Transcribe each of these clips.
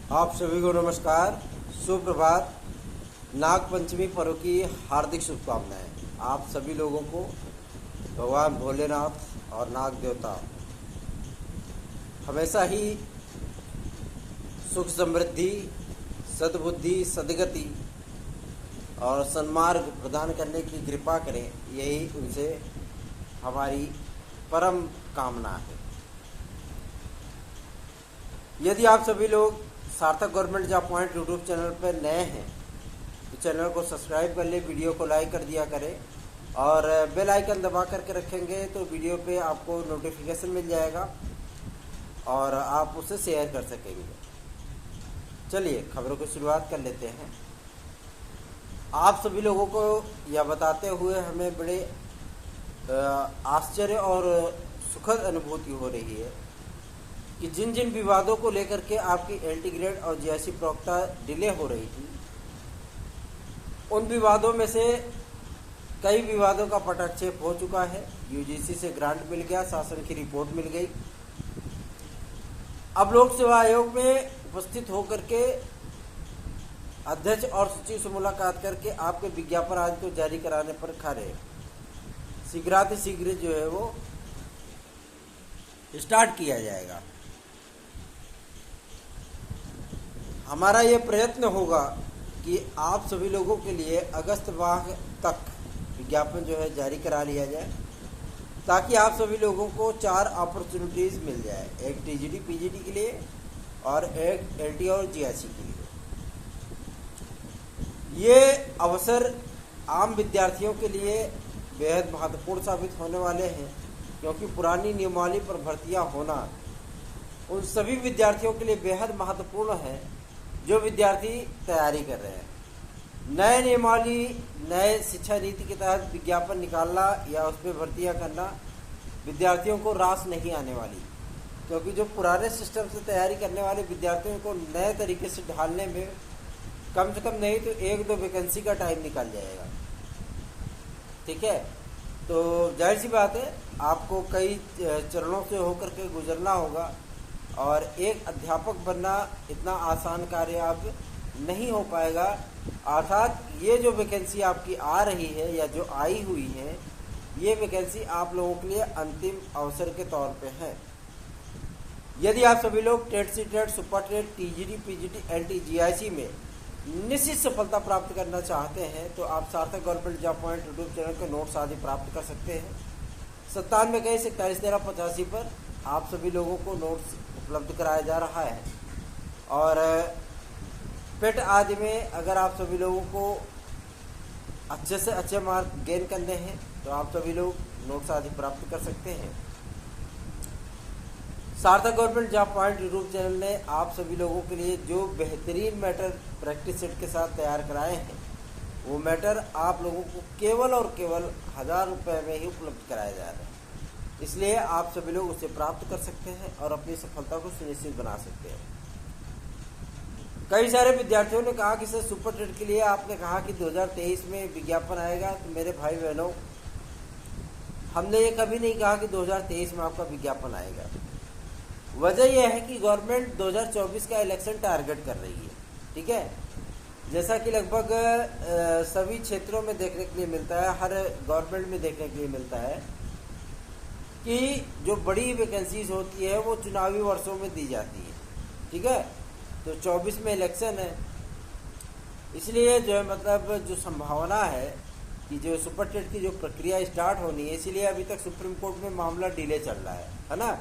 आप सभी को नमस्कार, सुप्रभात। नाग पंचमी पर्व की हार्दिक शुभकामनाएं। आप सभी लोगों को भगवान भोलेनाथ और नाग देवता हमेशा ही सुख समृद्धि, सद्बुद्धि, सद्गति और सन्मार्ग प्रदान करने की कृपा करें, यही उनसे हमारी परम कामना है। यदि आप सभी लोग सार्थक government job point YouTube channel पर नए हैं तो चैनल को सब्सक्राइब कर ले, वीडियो को लाइक कर दिया करें और बेल आइकन दबा करके रखेंगे तो वीडियो पे आपको नोटिफिकेशन मिल जाएगा और आप उसे शेयर कर सकेंगे। चलिए खबरों की शुरुआत कर लेते हैं। आप सभी लोगों को यह बताते हुए हमें बड़े आश्चर्य और सुखद अनुभूति हो रही है कि जिन जिन विवादों को लेकर के आपकी एलटी ग्रेड और जीआईसी प्रवक्ता डिले हो रही थी, उन विवादों में से कई विवादों का पटाक्षेप हो चुका है। यूजीसी से ग्रांट मिल गया, शासन की रिपोर्ट मिल गई। अब लोक सेवा आयोग में उपस्थित होकर के अध्यक्ष और सचिव से मुलाकात करके आपके विज्ञापन आज को जारी कराने पर खड़े शीघ्र जो है वो स्टार्ट किया जाएगा। हमारा ये प्रयत्न होगा कि आप सभी लोगों के लिए अगस्त माह तक विज्ञापन जो है जारी करा लिया जाए, ताकि आप सभी लोगों को 4 अपॉर्चुनिटीज़ मिल जाए, एक टीजीटी पीजीटी के लिए और एक एलटी और जीआईसी के लिए। ये अवसर आम विद्यार्थियों के लिए बेहद महत्वपूर्ण साबित होने वाले हैं, क्योंकि पुरानी नियमावली पर भर्तियां होना उन सभी विद्यार्थियों के लिए बेहद महत्वपूर्ण है जो विद्यार्थी तैयारी कर रहे हैं। नए नियमावली, नए शिक्षा नीति के तहत विज्ञापन निकालना या उस पर भर्तियाँ करना विद्यार्थियों को रास नहीं आने वाली, क्योंकि जो पुराने सिस्टम से तैयारी करने वाले विद्यार्थियों को नए तरीके से ढालने में कम से कम नहीं तो 1-2 वैकेंसी का टाइम निकल जाएगा। ठीक है, तो जाहिर सी बात है आपको कई चरणों से होकर के गुजरना होगा और एक अध्यापक बनना इतना आसान कार्य आप नहीं हो पाएगा। अर्थात ये जो वैकेंसी आपकी आ रही है या जो आई हुई है, ये वैकेंसी आप लोगों के लिए अंतिम अवसर के तौर पे है। यदि आप सभी लोग TET CTET, super TET, TGT PGT, LT GIC में निश्चित सफलता प्राप्त करना चाहते हैं तो आप सार्थक government job point YouTube channel के नोट्स आदि प्राप्त कर सकते हैं। 9721411385 पर आप सभी लोगों को नोट्स उपलब्ध कराया जा रहा है। और पेट आदि में अगर आप सभी लोगों को अच्छे से अच्छे मार्क गेन करने हैं तो आप सभी लोग नोट्स आदि प्राप्त कर सकते हैं। सार्थक government job point YouTube channel ने आप सभी लोगों के लिए जो बेहतरीन मैटर प्रैक्टिस सेट के साथ तैयार कराए हैं, वो मैटर आप लोगों को केवल और केवल 1000 रुपये में ही उपलब्ध कराया जा रहा है। इसलिए आप सभी लोग उसे प्राप्त कर सकते हैं और अपनी सफलता को सुनिश्चित बना सकते हैं। कई सारे विद्यार्थियों ने कहा कि सर सुपर टेट के लिए आपने कहा कि 2023 में विज्ञापन आएगा, तो मेरे भाई बहनों, हमने ये कभी नहीं कहा कि 2023 में आपका विज्ञापन आएगा। वजह यह है कि गवर्नमेंट 2024 का इलेक्शन टारगेट कर रही है। ठीक है, जैसा कि लगभग सभी क्षेत्रों में देखने के लिए मिलता है, हर गवर्नमेंट में देखने के लिए मिलता है कि जो बड़ी वैकेंसीज होती है वो चुनावी वर्षों में दी जाती है। ठीक है, तो 24 में इलेक्शन है, इसलिए जो है मतलब जो संभावना है कि जो सुपर टेट की जो प्रक्रिया स्टार्ट होनी है, इसीलिए अभी तक सुप्रीम कोर्ट में मामला डिले चल रहा है ना।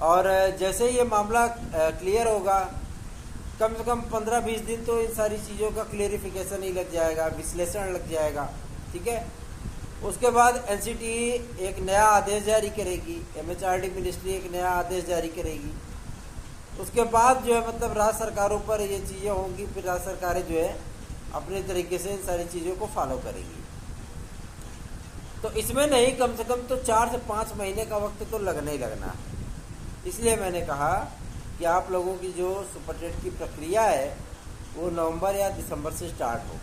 और जैसे ये मामला क्लियर होगा, कम से कम 15-20 दिन तो इन सारी चीज़ों का क्लियरिफिकेशन ही लग जाएगा, विश्लेषण लग जाएगा। ठीक है, उसके बाद एनसीटीई एक नया आदेश जारी करेगी, एमएचआरडी मिनिस्ट्री एक नया आदेश जारी करेगी। उसके बाद जो है मतलब राज्य सरकारों पर ये चीज़ें होंगी, फिर राज्य सरकारें जो है अपने तरीके से इन सारी चीज़ों को फॉलो करेंगी। तो इसमें नहीं, कम से कम तो 4 से 5 महीने का वक्त तो लगना ही लगना है। इसलिए मैंने कहा कि आप लोगों की जो सुपर टेट की प्रक्रिया है वो नवंबर या दिसंबर से स्टार्ट हो।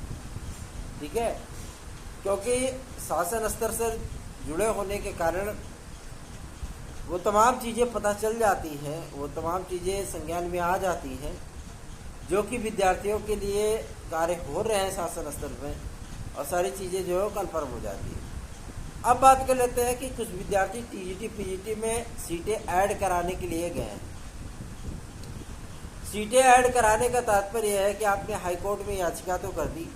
ठीक है, क्योंकि शासन स्तर से जुड़े होने के कारण वो तमाम चीज़ें पता चल जाती हैं, वो तमाम चीज़ें संज्ञान में आ जाती हैं जो कि विद्यार्थियों के लिए कार्य हो रहे हैं शासन स्तर में, और सारी चीज़ें जो है कन्फर्म हो जाती है। अब बात कर लेते हैं कि कुछ विद्यार्थी टीजीटी पीजीटी में सीटें ऐड कराने के लिए गए हैं। सीटें ऐड कराने का तात्पर्य यह है कि आपने हाई कोर्ट में याचिका तो कर दी,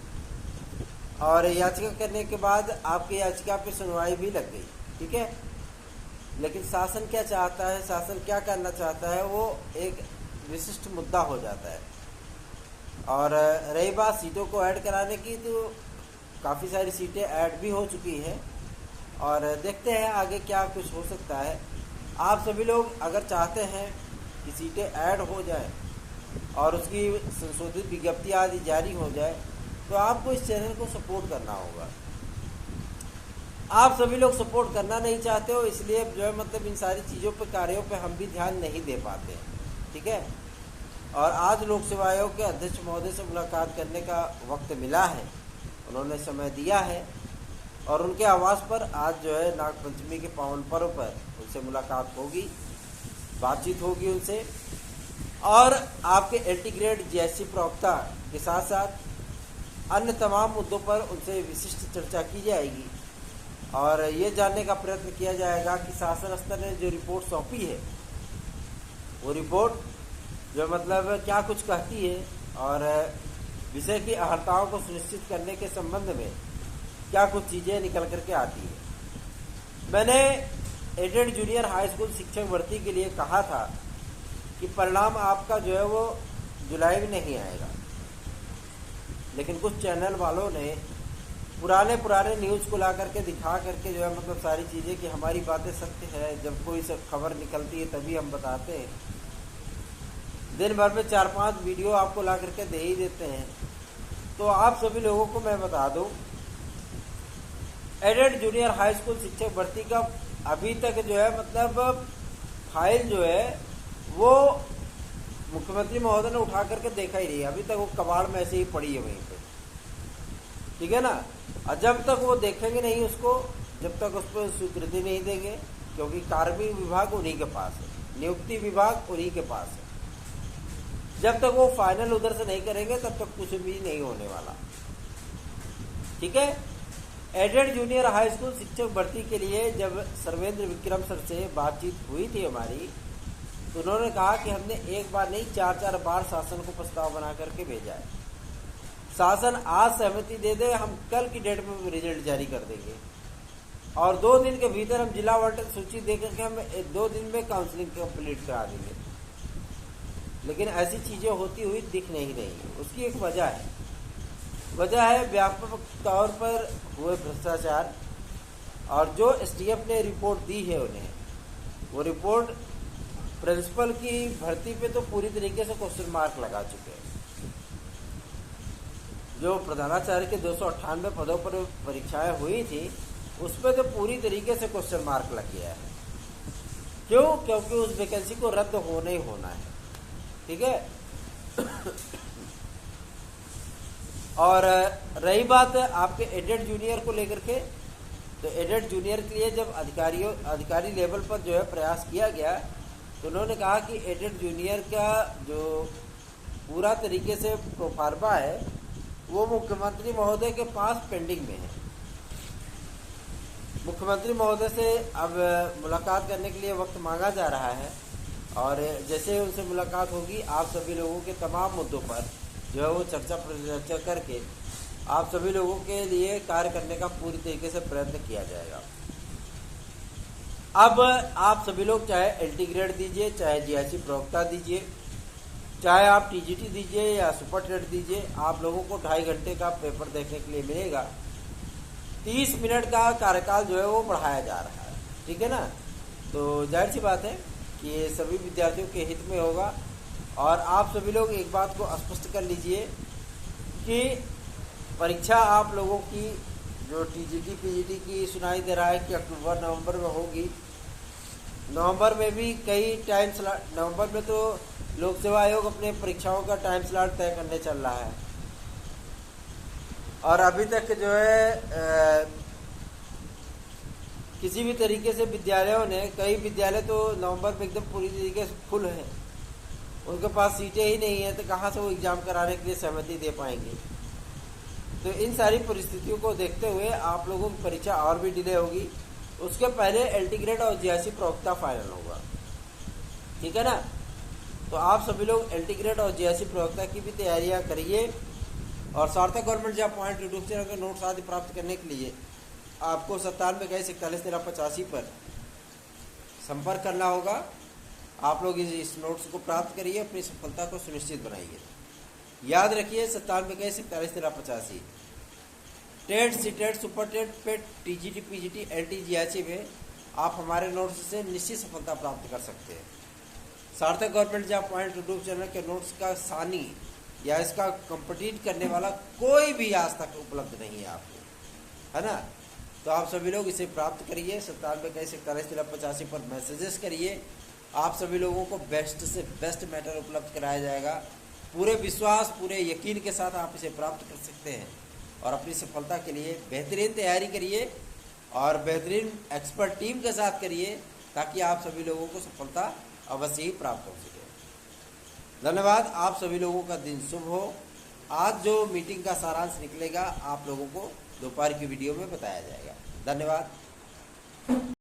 और याचिका करने के बाद आपकी याचिका पे सुनवाई भी लग गई, ठीक है। लेकिन शासन क्या चाहता है, शासन क्या करना चाहता है, वो एक विशिष्ट मुद्दा हो जाता है। और रही बात सीटों को ऐड कराने की, तो काफ़ी सारी सीटें ऐड भी हो चुकी हैं, और देखते हैं आगे क्या कुछ हो सकता है। आप सभी लोग अगर चाहते हैं कि सीटें ऐड हो जाए और उसकी संशोधित विज्ञप्ति आदि जारी हो जाए, तो आपको इस चैनल को सपोर्ट करना होगा। आप सभी लोग सपोर्ट करना नहीं चाहते हो, इसलिए जो है मतलब इन सारी चीज़ों पर, कार्यों पे हम भी ध्यान नहीं दे पाते हैं, ठीक है। और आज लोक सेवा आयोग के अध्यक्ष महोदय से मुलाकात करने का वक्त मिला है, उन्होंने समय दिया है, और उनके आवास पर आज जो है नागपंचमी के पावन पर्व पर उनसे मुलाकात होगी, बातचीत होगी उनसे, और आपके एंटी ग्रेड जीएससी प्रवक्ता के साथ साथ अन्य तमाम मुद्दों पर उनसे विशिष्ट चर्चा की जाएगी, और ये जानने का प्रयत्न किया जाएगा कि शासन स्तर ने जो रिपोर्ट सौंपी है, वो रिपोर्ट जो मतलब क्या कुछ कहती है, और विषय की अहर्ताओं को सुनिश्चित करने के संबंध में क्या कुछ चीज़ें निकल करके आती है। मैंने एडेड जूनियर हाई स्कूल शिक्षक भर्ती के लिए कहा था कि परिणाम आपका जो है वो जुलाई में नहीं आएगा, लेकिन कुछ चैनल वालों ने पुराने न्यूज़ को ला करके दिखा करके जो है मतलब सारी चीज़ें कि हमारी बातें सत्य है, जब कोई सब खबर निकलती है तभी हम बताते हैं, दिन भर में 4-5 वीडियो आपको ला करके दे ही देते हैं। तो आप सभी लोगों को मैं बता दूं, एडेड जूनियर हाई स्कूल शिक्षक भर्ती का अभी तक जो है मतलब फाइल जो है वो मुख्यमंत्री महोदय ने उठा करके देखा ही नहीं, अभी तक वो कबाड़ में ऐसे ही पड़ी है वहीं पे, ठीक है ना। और जब तक वो देखेंगे नहीं उसको, जब तक उस पर स्वीकृति नहीं देंगे, क्योंकि कार्मिक विभाग उन्हीं के पास है, नियुक्ति विभाग उन्हीं के पास है, जब तक वो फाइनल उधर से नहीं करेंगे तब तक कुछ भी नहीं होने वाला, ठीक है। एडेड जूनियर हाई स्कूल शिक्षक भर्ती के लिए जब सर्वेंद्र विक्रम सर से बातचीत हुई थी हमारी, तो उन्होंने कहा कि हमने एक बार नहीं 4-4 बार शासन को प्रस्ताव बना करके भेजा है, शासन आज सहमति दे दे, हम कल की डेट में रिजल्ट जारी कर देंगे, और 2 दिन के भीतर हम जिला आवंटन सूची दे करके हम 2 दिन में काउंसलिंग कंप्लीट करा देंगे। लेकिन ऐसी चीज़ें होती हुई दिख नहीं रही। उसकी एक वजह है व्यापक तौर पर हुए भ्रष्टाचार, और जो एसडीएफ ने रिपोर्ट दी है उन्हें, वो रिपोर्ट प्रिंसिपल की भर्ती पे तो पूरी तरीके से क्वेश्चन मार्क लगा चुके हैं। जो प्रधानाचार्य के 298 पदों पर परीक्षाएं हुई थी, उस पर तो पूरी तरीके से क्वेश्चन मार्क लग गया है। क्यों? क्योंकि उस वैकेंसी को रद्द होना ही होना है, ठीक है। और रही बात आपके एडेड जूनियर को लेकर के, तो एडेड जूनियर के लिए जब अधिकारी लेवल पर जो है प्रयास किया गया, तो उन्होंने कहा कि एडेड जूनियर का जो पूरा तरीके से प्रोफार्मा है वो मुख्यमंत्री महोदय के पास पेंडिंग में है। मुख्यमंत्री महोदय से अब मुलाकात करने के लिए वक्त मांगा जा रहा है, और जैसे उनसे मुलाकात होगी आप सभी लोगों के तमाम मुद्दों पर जो है वो चर्चा करके आप सभी लोगों के लिए कार्य करने का पूरी तरीके से प्रयत्न किया जाएगा। अब आप सभी लोग चाहे एंटी ग्रेड दीजिए, चाहे जीआईसी प्रवक्ता दीजिए, चाहे आप टीजीटी दीजिए या सुपर टेट दीजिए, आप लोगों को 2.5 घंटे का पेपर देखने के लिए मिलेगा। 30 मिनट का कार्यकाल जो है वो बढ़ाया जा रहा है, ठीक है ना। तो जाहिर सी बात है कि ये सभी विद्यार्थियों के हित में होगा, और आप सभी लोग एक बात को स्पष्ट कर लीजिए कि परीक्षा आप लोगों की जो टीजीटी पीजीटी की सुनाई दे रहा है कि अक्टूबर नवंबर में होगी। नवंबर में भी कई टाइम स्लॉट, नवंबर में तो लोक सेवा आयोग अपने परीक्षाओं का टाइम स्लॉट तय करने चल रहा है, और अभी तक जो है किसी भी तरीके से विद्यालयों ने, कई विद्यालय तो नवंबर में एकदम पूरी तरीके से फुल है, उनके पास सीटें ही नहीं है, तो कहाँ से वो एग्ज़ाम कराने के लिए सहमति दे पाएंगे। तो इन सारी परिस्थितियों को देखते हुए आप लोगों की परीक्षा और भी डिले होगी। उसके पहले एलटी ग्रेड और जीआईसी प्रवक्ता फाइनल होगा, ठीक है ना। तो आप सभी लोग एलटी ग्रेड और जीआईसी प्रवक्ता की भी तैयारियां करिए। और सार्थक government job point YouTube channel के नोट्स आदि प्राप्त करने के लिए आपको 9721411385 पर संपर्क करना होगा। आप लोग इस नोट्स को प्राप्त करिए, अपनी सफलता को सुनिश्चित बनाइए। याद रखिए 9721411385 टेट, सीटेट, सुपर टेट, पेट, टीजीटी, पीजीटी, एलटी, जीआईसी में आप हमारे नोट्स से निश्चित सफलता प्राप्त कर सकते हैं। सार्थक government job point YouTube channel के नोट्स का सानी या इसका कंपीट करने वाला कोई भी आज तक उपलब्ध नहीं है आपको, है ना। तो आप सभी लोग इसे प्राप्त करिए। 9721411385 पर मैसेजेस करिए। आप सभी लोगों को बेस्ट से बेस्ट मैटर उपलब्ध कराया जाएगा। पूरे विश्वास, पूरे यकीन के साथ आप इसे प्राप्त कर सकते हैं और अपनी सफलता के लिए बेहतरीन तैयारी करिए और बेहतरीन एक्सपर्ट टीम के साथ करिए, ताकि आप सभी लोगों को सफलता अवश्य ही प्राप्त हो सके। धन्यवाद। आप सभी लोगों का दिन शुभ हो। आज जो मीटिंग का सारांश निकलेगा आप लोगों को दोपहर की वीडियो में बताया जाएगा। धन्यवाद।